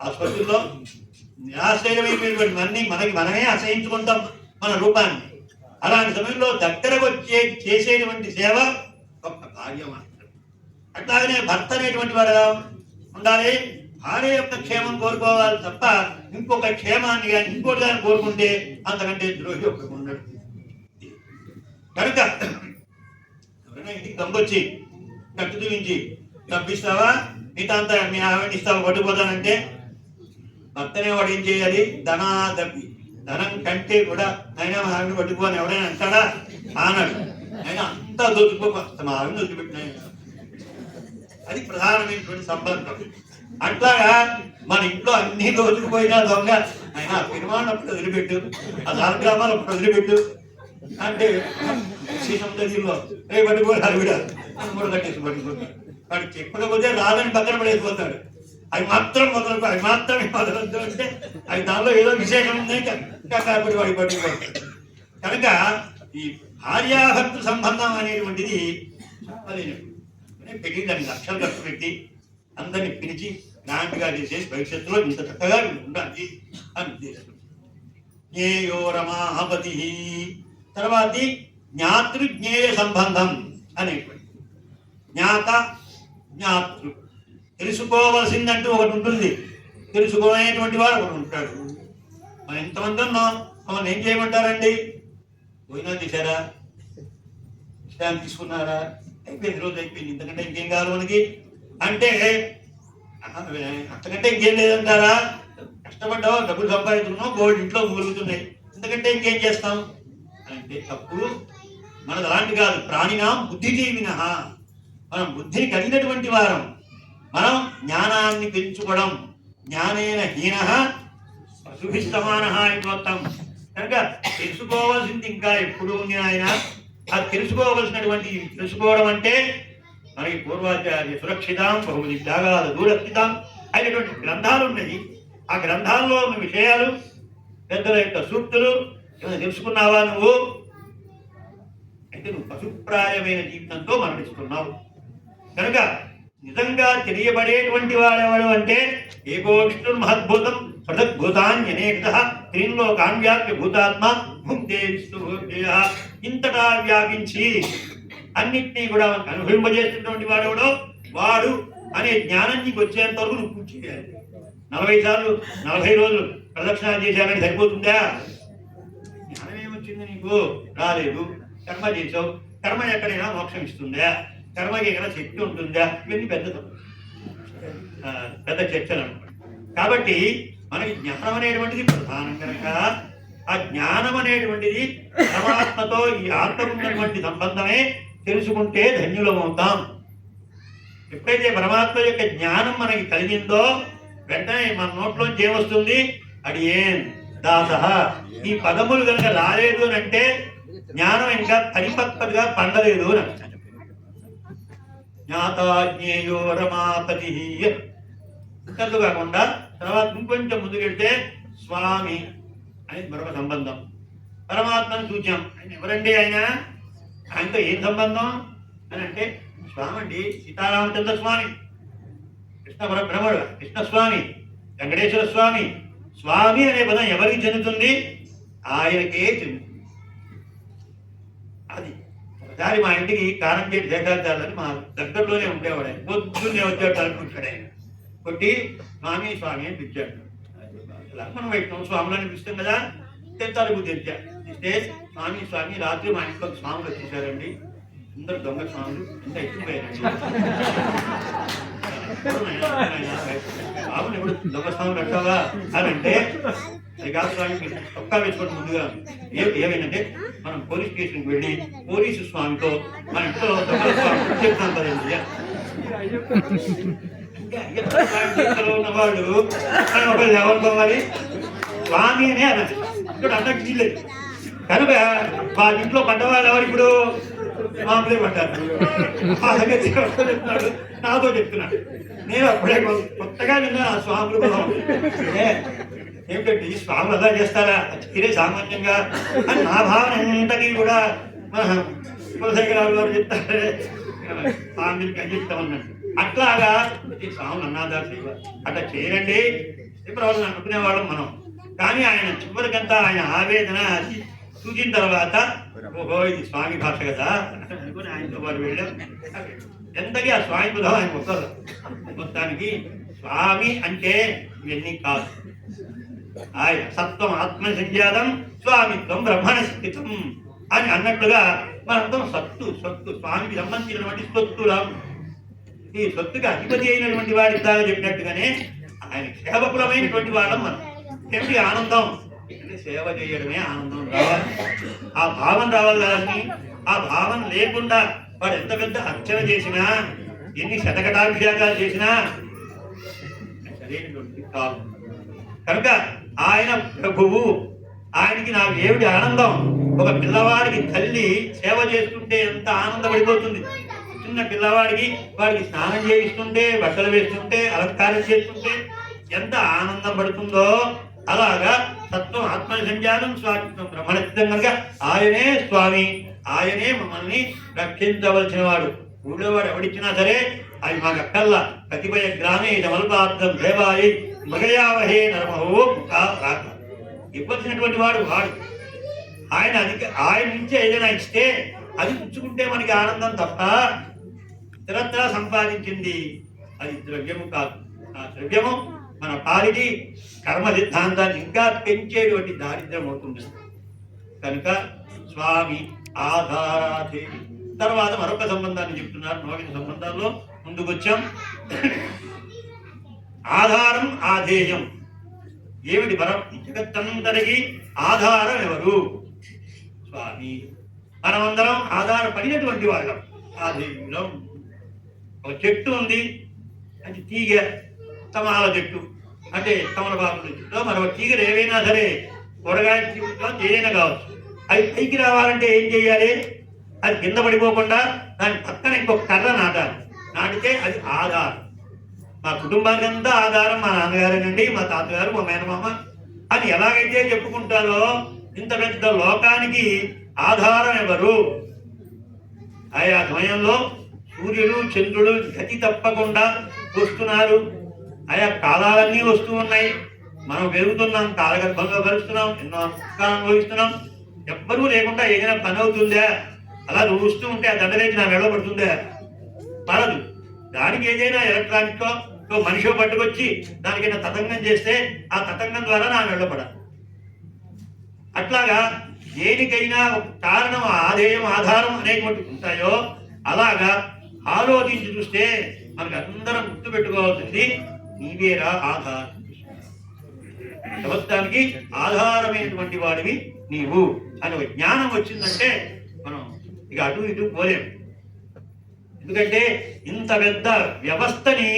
ఆసుపత్రిలో నిరాశ్రయమైపోయినటువంటి మనమే అసహించుకుంటాం మన రూపాన్ని. అలాంటి సమయంలో దగ్గరకు చేసేటువంటి సేవ ఒక భార్య మాత్రం. అట్లాగనే భర్త అనేటువంటి వాడు ఉండాలి, భార్య యొక్క క్షేమం కోరుకోవాలి తప్ప ఇంకొక క్షేమాన్ని కానీ ఇంకోటి దాన్ని కోరుకుంటే అంతకంటే ద్రోహి ఒకటి ఉండడు. కనుక ఎవరైనా ఇంటికి దొంగొచ్చి కట్టు చూపించి పంపిస్తావా, మిగతా అంతా మీ ఆవిడ ఇస్తావా పట్టుకుపోతానంటే భర్తనే వాడు ఏం చేయాలి? ధనాదపి, ధనం కంటే కూడా అయినా మా ఆవిడ పట్టుకోని ఎవడైనా అంటాడా? అన్నాడు. ఆయన అంతా దొరికిపోక మా ఆవిడ వదిలిపెట్టినాయి. అది ప్రధానమైనటువంటి సంబంధం. అట్లాగా మన ఇంట్లో అన్ని దోచుకుపోయినా దొంగ అయినా పెరుమాణప్పుడు వదిలిపెట్టు, ఆ సాలగ్రామాలు అప్పుడు వదిలిపెట్టు అంటే శ్రీసంలో రే పట్టుకోవాలి ఆవిడ అని కూడా కట్టేసి పట్టుకుంటాడు. వాడు చెప్పకపోతే రాదని పక్కన పడేసిపోతాడు. అవి మాత్రం మొదలు, అవి మాత్రమే మొదలొద్దు అంటే అవి దానిలో ఏదో విశేషం ఉంది కాబట్టి వాడి పట్టుకుపోతాడు. కనుక ఈ భార్యాభర్తృ సంబంధం అనేటువంటిది చెప్పలేనప్పుడు పెట్టి దానికి లక్షలు ఖర్చు పెట్టి అందరినీ పిలిచి గ్రాంట్గా చేసేసి భవిష్యత్తులో ఇంత చక్కగా ఉండాలి అని ఉద్దేశం. జ్ఞేయో రమాపతి. తర్వాత జ్ఞాతృజ్ఞేయ సంబంధం అనేటువంటి జ్ఞాత జ్ఞాతృ, తెలుసుకోవలసిందంటూ ఒకటి ఉంటుంది, తెలుసుకోనేటువంటి వాడు ఒకటి ఉంటాడు. మనం ఎంతమంది ఉన్నాం, మమ్మల్ని ఏం చేయమంటారండి? పోయినా తీశారా, విశ్రాంతి తీసుకున్నారా? అయిపోయింది, రోజు అయిపోయింది, ఇంతకంటే ఇంకేం కావాలి మనకి అంటే అంతకంటే ఇంకేం లేదంటారా? కష్టపడ్డావా, డబ్బులు సంపాదించుకున్నావు, గోల్డ్ ఇంట్లో మూలుగుతున్నాయి, ఇంతకంటే ఇంకేం చేస్తాం అంటే తప్పు. మనది అలాంటి కాదు. ప్రాణినాం బుద్ధిజీవిన, మనం బుద్ధిని కలిగినటువంటి వారం. మనం జ్ఞానాన్ని పెంచుకోవడం. జ్ఞానేన హీన పశుభిస్తమాన అయిపోతాం. కనుక తెలుసుకోవాల్సింది ఇంకా ఎప్పుడు ఉంది ఆయన. అది తెలుసుకోవలసినటువంటి తెలుసుకోవడం అంటే మనకి పూర్వాచార్య సురక్షితాం బహుమతి త్యాగాలు దూరస్థితాం అయినటువంటి గ్రంథాలు ఉన్నాయి. ఆ గ్రంథాల్లో ఉన్న విషయాలు, పెద్దల యొక్క సూక్తులు తెలుసుకున్నావా నువ్వు? అయితే నువ్వు పశుప్రాయమైన జీవితంతో మరణిస్తున్నావు. కనుక నిజంగా తెలియబడేటువంటి వాడెవడు అంటే ఏకో విష్ణు మహద్భూతం పృథగ్భూతాన్యనేక త్రీన్లోకాన్ వ్యాప్య భూతాత్మ భుంక్తే విష్ణుభూతేయ. ఇంతటా వ్యాపించి అన్నిటినీ కూడా అనుభవింపజేస్తున్నటువంటి వాడెవడో వాడు అనే జ్ఞానం నీకు వచ్చేంత వరకు నువ్వు పూర్తి చేయాలి. 40 సార్లు 40 రోజులు ప్రదక్షిణాలు చేశానని సరిపోతుందా? జ్ఞానం ఏమొచ్చింది నీకు? రాలేదు. కర్మ చేసావు. కర్మ ఎక్కడైనా మోక్షం ఇస్తుందా? కర్మకి ఎక్కడ శక్తి ఉంటుందా? ఇవన్నీ పెద్ద చర్చలు అనమాట. కాబట్టి మనకి జ్ఞానం అనేటువంటిది ప్రధానం కనుక ఆ జ్ఞానం అనేటువంటిది పరమాత్మతో ఈ ఆత్మకు ఉన్నటువంటి సంబంధమే తెలుసుకుంటే ధన్యులమవుతాం. ఎప్పుడైతే పరమాత్మ యొక్క జ్ఞానం మనకి కలిగిందో వెంటనే మన నోట్లోంచి ఏమొస్తుంది? అడియేన్ దాస. ఈ పదములు కనుక రాలేదు అని అంటే జ్ఞానం ఇంకా పరిపక్వతగా పండలేదు అని అర్థం. జ్ఞాతాజ్ఞేయో రమాపతి అంతలు కాకుండా తర్వాత ఇంకొంచెం ముందుకెళ్తే స్వామి అనేది మరొక సంబంధం. పరమాత్మను చూచాం. ఆయన ఎవరండి? ఆయనతో ఏం సంబంధం అని అంటే స్వామి అండి, సీతారామచంద్ర స్వామి, కృష్ణ పరబ్రహ్మడు కృష్ణస్వామి, వెంకటేశ్వర స్వామి. స్వామి అనే పదం ఎవరికి చెందుతుంది? ఆయనకే చెందుతుంది. అది ఒకసారి మా ఇంటికి కారంచేటి శేఖరాచార్యులని మా దగ్గరలోనే ఉండేవాడు. ఆయన పొద్దున్నే వచ్చాడు, తలుపుకుంటాడు. ఆయన కొట్టి స్వామి స్వామి అని పిలిచాడు. మనం వైష్ణవ స్వాములని పిలుస్తాం కదా, తలుపు తెచ్చా. ఇస్తే స్వామి స్వామి రాత్రి మా ఇంట్లో స్వాములు వచ్చేసారండి, అందరు దొంగ స్వాములు, ఇంత ఎక్కిపోయారండి. స్వాములు ఎప్పుడు దొంగ స్వాములు అంటావా అని అంటే అది కాదు స్వామి, ఒక్క వేసుకోండి ముందుగా. ఏమైందంటే మనం పోలీస్ స్టేషన్కి వెళ్ళి పోలీసు స్వామితో మన ఇంట్లో దొంగ స్వామి చెప్తాం కదండి. ఉన్నవాళ్ళు ఒకళ్ళు ఎవరుకోవాలి? స్వామి అనే అన్నది ఇక్కడ అన్నట్టు జిల్లేదు కనుక వాళ్ళ ఇంట్లో పడ్డవాళ్ళు ఎవరు? ఇప్పుడు మామూలే పడ్డారు. చెప్తున్నాడు, నాతో చెప్తున్నాడు. నేను అప్పుడే కొత్తగా విన్నా ఆ స్వాములు ఏమిటంటే ఈ స్వాములు అలా చేస్తారా ఇదే సామాన్యంగా అని నా భావన ఎంతకీ కూడా కులశేఖరరావు గారు చెప్తారే స్వామికి అందిస్తామన్నట్టు. అట్లాగా ఈ స్వాములు అన్నాదారు చేయవ అట్లా చేయరండి ఇప్పుడు అనుకునేవాళ్ళం మనం. కానీ ఆయన చివరికంతా ఆయన ఆవేదన అది చూసిన తర్వాత ఓహో ఇది స్వామి భాష కదా అనుకుని ఆయనతో వారు వెళ్ళాం. ఎంతకీ ఆ స్వామి పదం ఆయన ఒక్కరు. మొత్తానికి స్వామి అంటే ఇవన్నీ కాదు. ఆయన సత్వం ఆత్మ సంజాతం స్వామిత్వం బ్రహ్మణ స్థితం అని అన్నట్లుగా మనంతం సత్తు సత్తు స్వామికి సంబంధించినటువంటి సొత్తులం. ఈ సొత్తుకి అధిపతి అయినటువంటి వాడి దాకా చెప్పినట్టుగానే ఆయన సేవకులమైనటువంటి వాళ్ళం మనం. ఏమిటి ఆనందం అంటే సేవ చేయడమే ఆనందం రావాలి. ఆ భావం రావాలి కదండి. ఆ భావం లేకుండా వాడు ఎంత పెద్ద అర్చన చేసినా ఎన్ని శతకటాభిషేకాలు చేసినా సరైనటువంటి కాదు. కనుక ఆయన ప్రభువు, ఆయనకి నాకు ఏమిటి ఆనందం? ఒక పిల్లవాడికి తల్లి సేవ చేస్తుంటే ఎంత ఆనందపడిపోతుంది. చిన్న పిల్లవాడికి వాడికి స్నానం చేయిస్తుంటే, బట్టలు వేస్తుంటే, అలంకారం చేస్తుంటే ఎంత ఆనందం పడుతుందో అలాగా తత్వం ఆత్మ సంజాతం స్వామిత్వం బ్రహ్మణిత్వం కనుక ఆయనే స్వామి, ఆయనే మమ్మల్ని రక్షించవలసిన వాడు. ఊళ్ళో వాడు ఎవడిచ్చినా సరే అది మాకు అక్కల్లా కతిపయ గ్రామే మల్పార్థం దేవాయి మృగయావహే నరమహో రాక ఇవ్వాల్సినటువంటి వాడు వాడు. ఆయన నుంచి ఏదైనా ఇస్తే అది పుచ్చుకుంటే మనకి ఆనందం తప్ప ఇతరత్రా సంపాదించింది అది ద్రవ్యము కాదు. ఆ ద్రవ్యము మన పాలిటి కర్మ సిద్ధాంతాన్ని ఇంకా పెంచేటువంటి దారిద్ర్యం అవుతుంది. కనుక స్వామి ఆధారాధే తర్వాత మరొక సంబంధాన్ని చెప్తున్నారు. 4 సంబంధాల్లో ముందుకొచ్చాం. ఆధారం ఆధేయం. ఏమిటి జగత్తంతటికి ఆధారం ఎవరు? స్వామి. మనమందరం ఆధారపడినటువంటి వాళ్ళం. ఆధేయులం. ఒక చెట్టు ఉంది, అది తీగ, తమాల చెట్టు అంటే తమలపాకు చెట్టులో మరొక తీగలు ఏవైనా సరే కూరగాయ చెట్టులో ఏదైనా కావచ్చు. అవి పైకి రావాలంటే ఏం చేయాలి? అది కింద పడిపోకుండా దాని పక్కన ఇంకొక కర్ర నాటాలి. నాటితే అది ఆధారం. మా కుటుంబానికి అంతా ఆధారం మా నాన్నగారేనండి, మా తాతగారు, మా మేనమామ అని ఎలాగైతే చెప్పుకుంటారో ఇంత పెద్ద లోకానికి ఆధారం ఎవరు? ఆయా సమయంలో సూర్యుడు చంద్రుడు గతి తప్పకుండా వస్తున్నారు. ఆయా కాలాలన్నీ వస్తూ ఉన్నాయి. మనం పెరుగుతున్నాం, కాలగర్భంగా కలుస్తున్నాం, ఎన్నో సంస్కారం అనుభవిస్తున్నాం. ఎవ్వరూ లేకుండా ఏదైనా పని అవుతుందా? అలా నువ్వు వస్తూ ఉంటే ఆ దండలేసి నా మెడలో పడుతుందా? పడదు. దానికి ఏదైనా ఎలక్ట్రానిక్ మనిషి పట్టుకొచ్చి దానికైనా తతంగం చేస్తే ఆ తతంగం ద్వారా నా మెడలో పడాలి. అట్లాగా దేనికైనా ఒక కారణం, ఆధేయం, ఆధారం అనేటువంటి ఉంటాయో అలాగా ఆలోచించి చూస్తే మనకు అందరం గుర్తు పెట్టుకోవాల్సింది నీవేరా ఆధారం. ప్రభుత్వానికి ఆధారమైనటువంటి వాడివి నీవు అని జ్ఞానం వచ్చిందంటే మనం ఇక అటు ఇటు పోలేము. ఎందుకంటే ఇంత పెద్ద వ్యవస్థని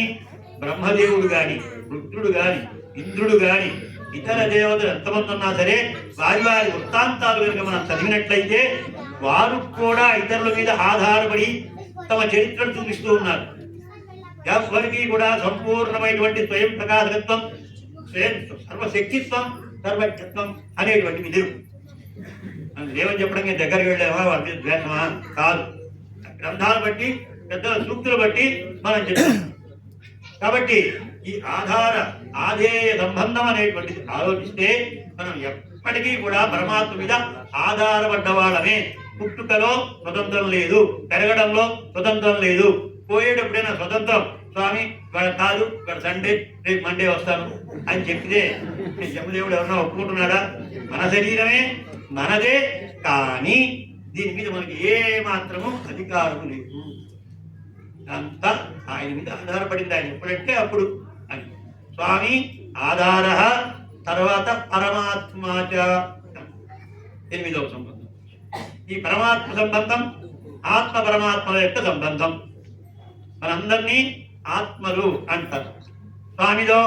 బ్రహ్మదేవుడు గాని, రుద్రుడు గాని, ఇంద్రుడు గాని, ఇతర దేవతలు ఎంతమంది ఉన్నా సరే వారి వారి వృత్తాంతాలు కనుక మనం చదివినట్లయితే వారు కూడా ఇతరుల మీద ఆధారపడి తమ చరిత్రను చూపిస్తూ ఉన్నారు. ఎవరికి కూడా సంపూర్ణమైనటువంటి స్వయం ప్రకాశకత్వం, స్వయం సర్వశక్తిత్వం, సర్వజ్ఞత్వం అనేటువంటివి లేవు. లేవని చెప్పడానికి దగ్గరికి వెళ్ళామా, వాటి ద్వేషమా? కాదు. గ్రంథాలు బట్టి, పెద్దల సూక్తులు బట్టి మనం చెప్తాం. కాబట్టి ఈ ఆధేయ సంబంధం అనేటువంటిది ఆలోచిస్తే మనం ఎప్పటికీ కూడా పరమాత్మ మీద ఆధారపడ్డ వాళ్ళమే. పుట్టుకలో స్వతంత్రం లేదు, పెరగడంలో స్వతంత్రం లేదు, పోయేటప్పుడైనా స్వతంత్రం. స్వామి వాడు కాదు, వాడు సండే, రేపు మండే వస్తాను అని చెప్తే యమదేవుడు ఎవరన్నా ఒప్పుకుంటున్నాడా? మన శరీరమే మనదే, కానీ దీని మీద మనకి ఏ మాత్రము అధికారం లేదు. అంతా ఆయన మీద ఆధారపడింది. ఆయన ఎప్పుడంటే అప్పుడు అని. స్వామి ఆధార, తర్వాత పరమాత్మాచ 8వ సంబంధం. ఈ పరమాత్మ సంబంధం ఆత్మ పరమాత్మల యొక్క సంబంధం. మనందరినీ ఆత్మలు అంటారు. స్వామిలో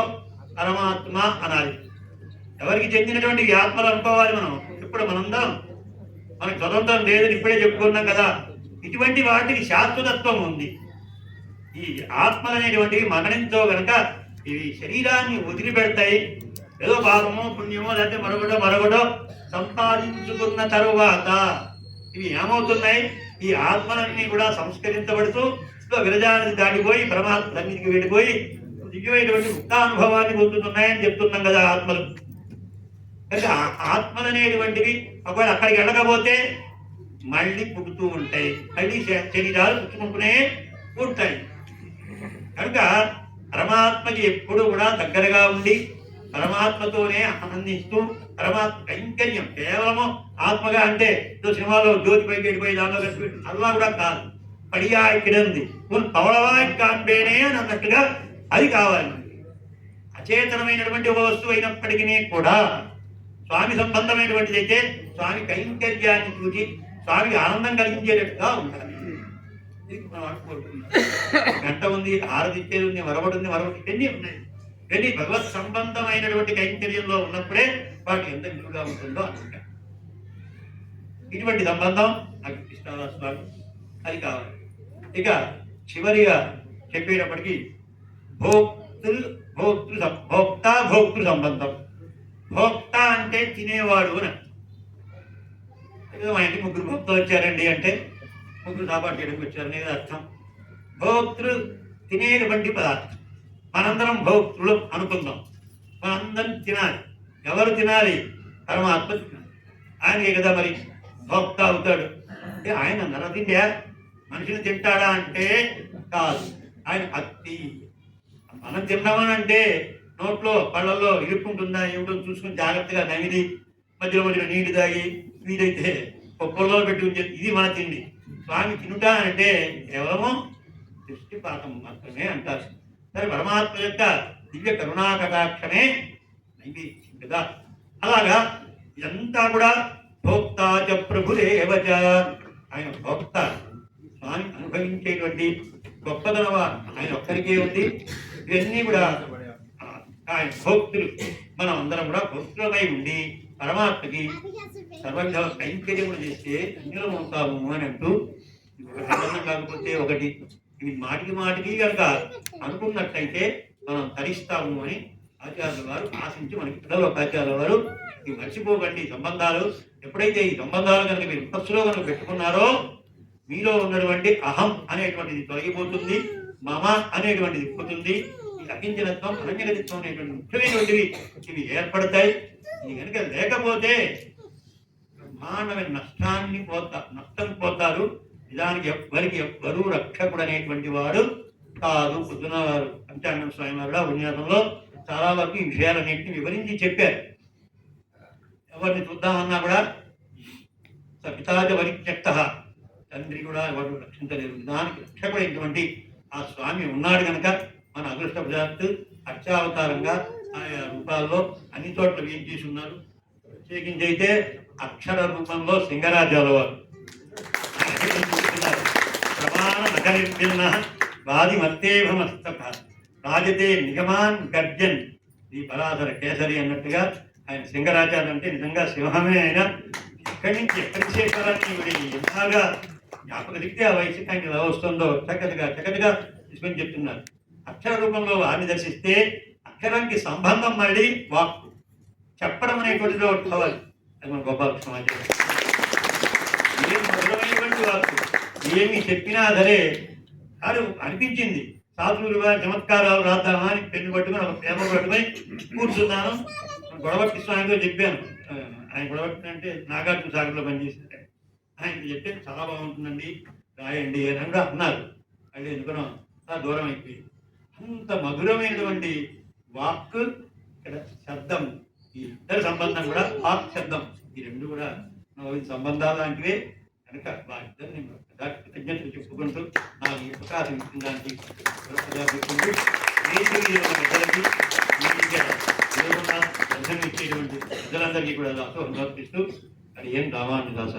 పరమాత్మ అనాలి. ఎవరికి చెందినటువంటి ఈ ఆత్మలు అనుకోవాలి. మనం ఇప్పుడు మనందరం మనకు స్వతంత్రం లేదని ఇప్పుడే చెప్పుకున్నాం కదా. ఇటువంటి వాటికి శాశ్వతత్వం ఉంది. ఈ ఆత్మలు అనేటువంటివి మరణించో గనక ఇవి శరీరాన్ని వదిలిపెడతాయి. ఏదో పాపమో పుణ్యమో లేకపోతే మరొకటో సంపాదించుకున్న తరువాత ఇవి ఏమవుతున్నాయి? ఈ ఆత్మలన్నీ కూడా సంస్కరించబడుతూ విరజానికి దాటిపోయి పరమాత్మ సన్నిధికి వెళ్ళిపోయి దివ్యమైనటువంటి ముక్తానుభవాన్ని పొందుతున్నాయని చెప్తున్నాం కదా ఆత్మలు. కనుక ఆత్మలు అనేటువంటివి ఒకవేళ అక్కడికి వెళ్ళకపోతే మళ్ళీ పుడుతూ ఉంటాయి, మళ్ళీ శరీరాలు పుచ్చుకుంటూనే ఉంటాయి. కనుక పరమాత్మకి ఎప్పుడు కూడా దగ్గరగా ఉండి పరమాత్మతోనే ఆనందిస్తూ పరమాత్మ కైంకర్యం కేవలము ఆత్మగా అంటే సినిమాలో జ్యోతి పైకి వెళ్ళిపోయి దానిలో కలిపి అలా కూడా కాదు. పడియా ఇక్కడంది పవళవాయి కాన్పేనే అని అన్నట్టుగా అది కావాలి. అచేతనమైనటువంటి ఒక వస్తువు అయినప్పటికీ కూడా స్వామి సంబంధమైనటువంటిది అయితే స్వామి కైంకర్యాన్ని చూసి స్వామికి ఆనందం కలిగించేటట్టుగా ఉండాలి. గంట ఉంది, హారతి ఇచ్చేది ఉంది, మరొకటి ఉంది, మరొకటి ఎన్ని ఉన్నాయి. కానీ భగవత్ సంబంధమైనటువంటి కైంకర్యంలో ఉన్నప్పుడే వాటి ఎంత విలువగా ఉంటుందో అనుకుంటా. ఇటువంటి సంబంధం నాకు కృష్ణదాస్ స్వామి అది కావాలి. ఇక చివరిగా చెప్పేటప్పటికీ భోక్త భోక్తృ సంబంధం. భోక్త అంటే తినేవాడు అని. మా ఇంటికి 3 భక్తులు వచ్చారండి అంటే 3 సాపాటు చేయడానికి వచ్చారని అర్థం. భోక్తృ తినేటువంటి పదార్థం. మనందరం భోక్తృలు అనుకుందాం. మనందరం తినాలి. ఎవరు తినాలి? పరమాత్మ తినాలి. ఆయనకే కదా మరి భోక్త అవుతాడు. అంటే ఆయన నర తిండా మనిషిని తింటాడా అంటే కాదు. ఆయన అత్తి. మనం తిన్నామని అంటే నోట్లో పళ్ళల్లో ఇరుక్కుంటుందా ఏమిటో చూసుకుని జాగ్రత్తగా నమిలి మధ్యలో నీటి తాగి వీలైతే పొలంలో పెట్టి ఉంచేది ఇది మన తిండి. స్వామి తినుట అంటే కేవలము దృష్టిపాతం మాత్రమే అంటారు. సరే, పరమాత్మ యొక్క దివ్య కరుణా కటాక్షమే నైవేద్యం కదా. అలాగా ఇదంతా కూడా భోక్తాచ ప్రభురేవచ, ఆయన భోక్త, స్వామి అనుభవించేటువంటి గొప్పదనవ ఆయన ఒక్కరికే ఉంది. ఇవన్నీ కూడా ఆయన భోక్తులు. మనం అందరం కూడా భోక్తులమై ఉండి పరమాత్మకి సర్వవిధ కైంకర్యములు చేస్తే ధన్యులం అవుతాము అని అంటూ, సంబంధం కాకపోతే ఒకటి, ఇవి మాటికి మాటికి కనుక అనుకున్నట్లయితే మనం తరిస్తాము అని ఆచార్యుల వారు ఆశించి మనకి పిల్లలు ఆచార్యుల వారు ఇవి మర్చిపోకండి సంబంధాలు. ఎప్పుడైతే ఈ సంబంధాలు కనుక మీరు మనస్సులో కనుక పెట్టుకున్నారో మీలో ఉన్నటువంటి అహం అనేటువంటిది తొలగిపోతుంది, మమ అనేటువంటిది పోతుంది. ఈ అకించనత్వం అనన్యగతిత్వం అనేటువంటి ముఖ్యమైనటువంటివి ఇవి ఏర్పడతాయి. ఇది కనుక లేకపోతే బ్రహ్మాండమైన నష్టం పోతారు. నిజానికి ఎవ్వరు రక్షకుడు అనేటువంటి వాడు కాదు. పొద్దున వారు పంచాంగం స్వామి వారు ఉపన్యాసంలో చాలా వరకు ఈ విషయాలన్నింటినీ వివరించి చెప్పారు. ఎవరిని చూద్దామన్నా కూడా సపితాజ పరిత్యక్త, తండ్రి కూడా ఎవరు రక్షించలేరు. దానికి రక్షకుడైనటువంటి ఆ స్వామి ఉన్నాడు కనుక మన అదృష్టవశాత్తు అక్షావతారంగా ఆయా రూపాల్లో అన్ని చోట్ల ఏం చేసి ఉన్నారు. ప్రత్యేకించి అయితే అక్షర రూపంలో సింగరాజాల వారు ప్రమాణ నగరిభిన్న వాది మత్తేభమస్తక రాజతే నిగమాన్ గర్జన్ ఈ పరాధర కేసరి అన్నట్టుగా ఆయన సింగరాజాలు అంటే నిజంగా సింహమే. ఆయన ఎక్కడి నుంచి ఎక్కడి చేకరాన్ని ఎలాగా జ్ఞాపక దిక్తే ఆ వయసుకి ఆయన ఎలా వస్తుందో చక్కటిగా తీసుకొని చెప్తున్నారు. అక్షర రూపంలో వారిని దర్శిస్తే అక్షరానికి సంబంధం మళ్ళీ వాక్కు చెప్పడం అనేటువంటిలో కావాలి. అది మన గోపాలకృష్ణ ఆచార్య ఏం మధురమైనటువంటి వాక్కు, ఏమి చెప్పినా సరే కాదు అనిపించింది. సాధువులుగా చమత్కారాలు రాద్దామా అని పెన్ను పట్టుకుని ఒక పేపర్ పట్టుకొని కూర్చున్నాను. గొడవట్టి స్వామితో చెప్పాను. ఆయన గొడవట్టి అంటే నాగార్జున సాగర్లో పనిచేశారు. ఆయన చెప్తే చాలా బాగుంటుందండి రాయండి అని కూడా అన్నారు. అది ఎందుకనో చాలా దూరం అయిపోయింది. అంత మధురమైనటువంటి వాక్, ఇక్కడ శబ్దం, ఈ ఇద్దరు సంబంధం కూడా వాక్ శబ్దం, ఈ రెండు కూడా సంబంధాలు లాంటివే కనుక వారిద్దరు నేను కృతజ్ఞతలు చెప్పుకుంటూ నాకు ఈ అవకాశం ఇచ్చిన దానికి పెద్దలకి దర్శనం ఇచ్చేటువంటి ప్రజలందరికీ కూడా సమర్పిస్తూ అది ఏం రామానుజాస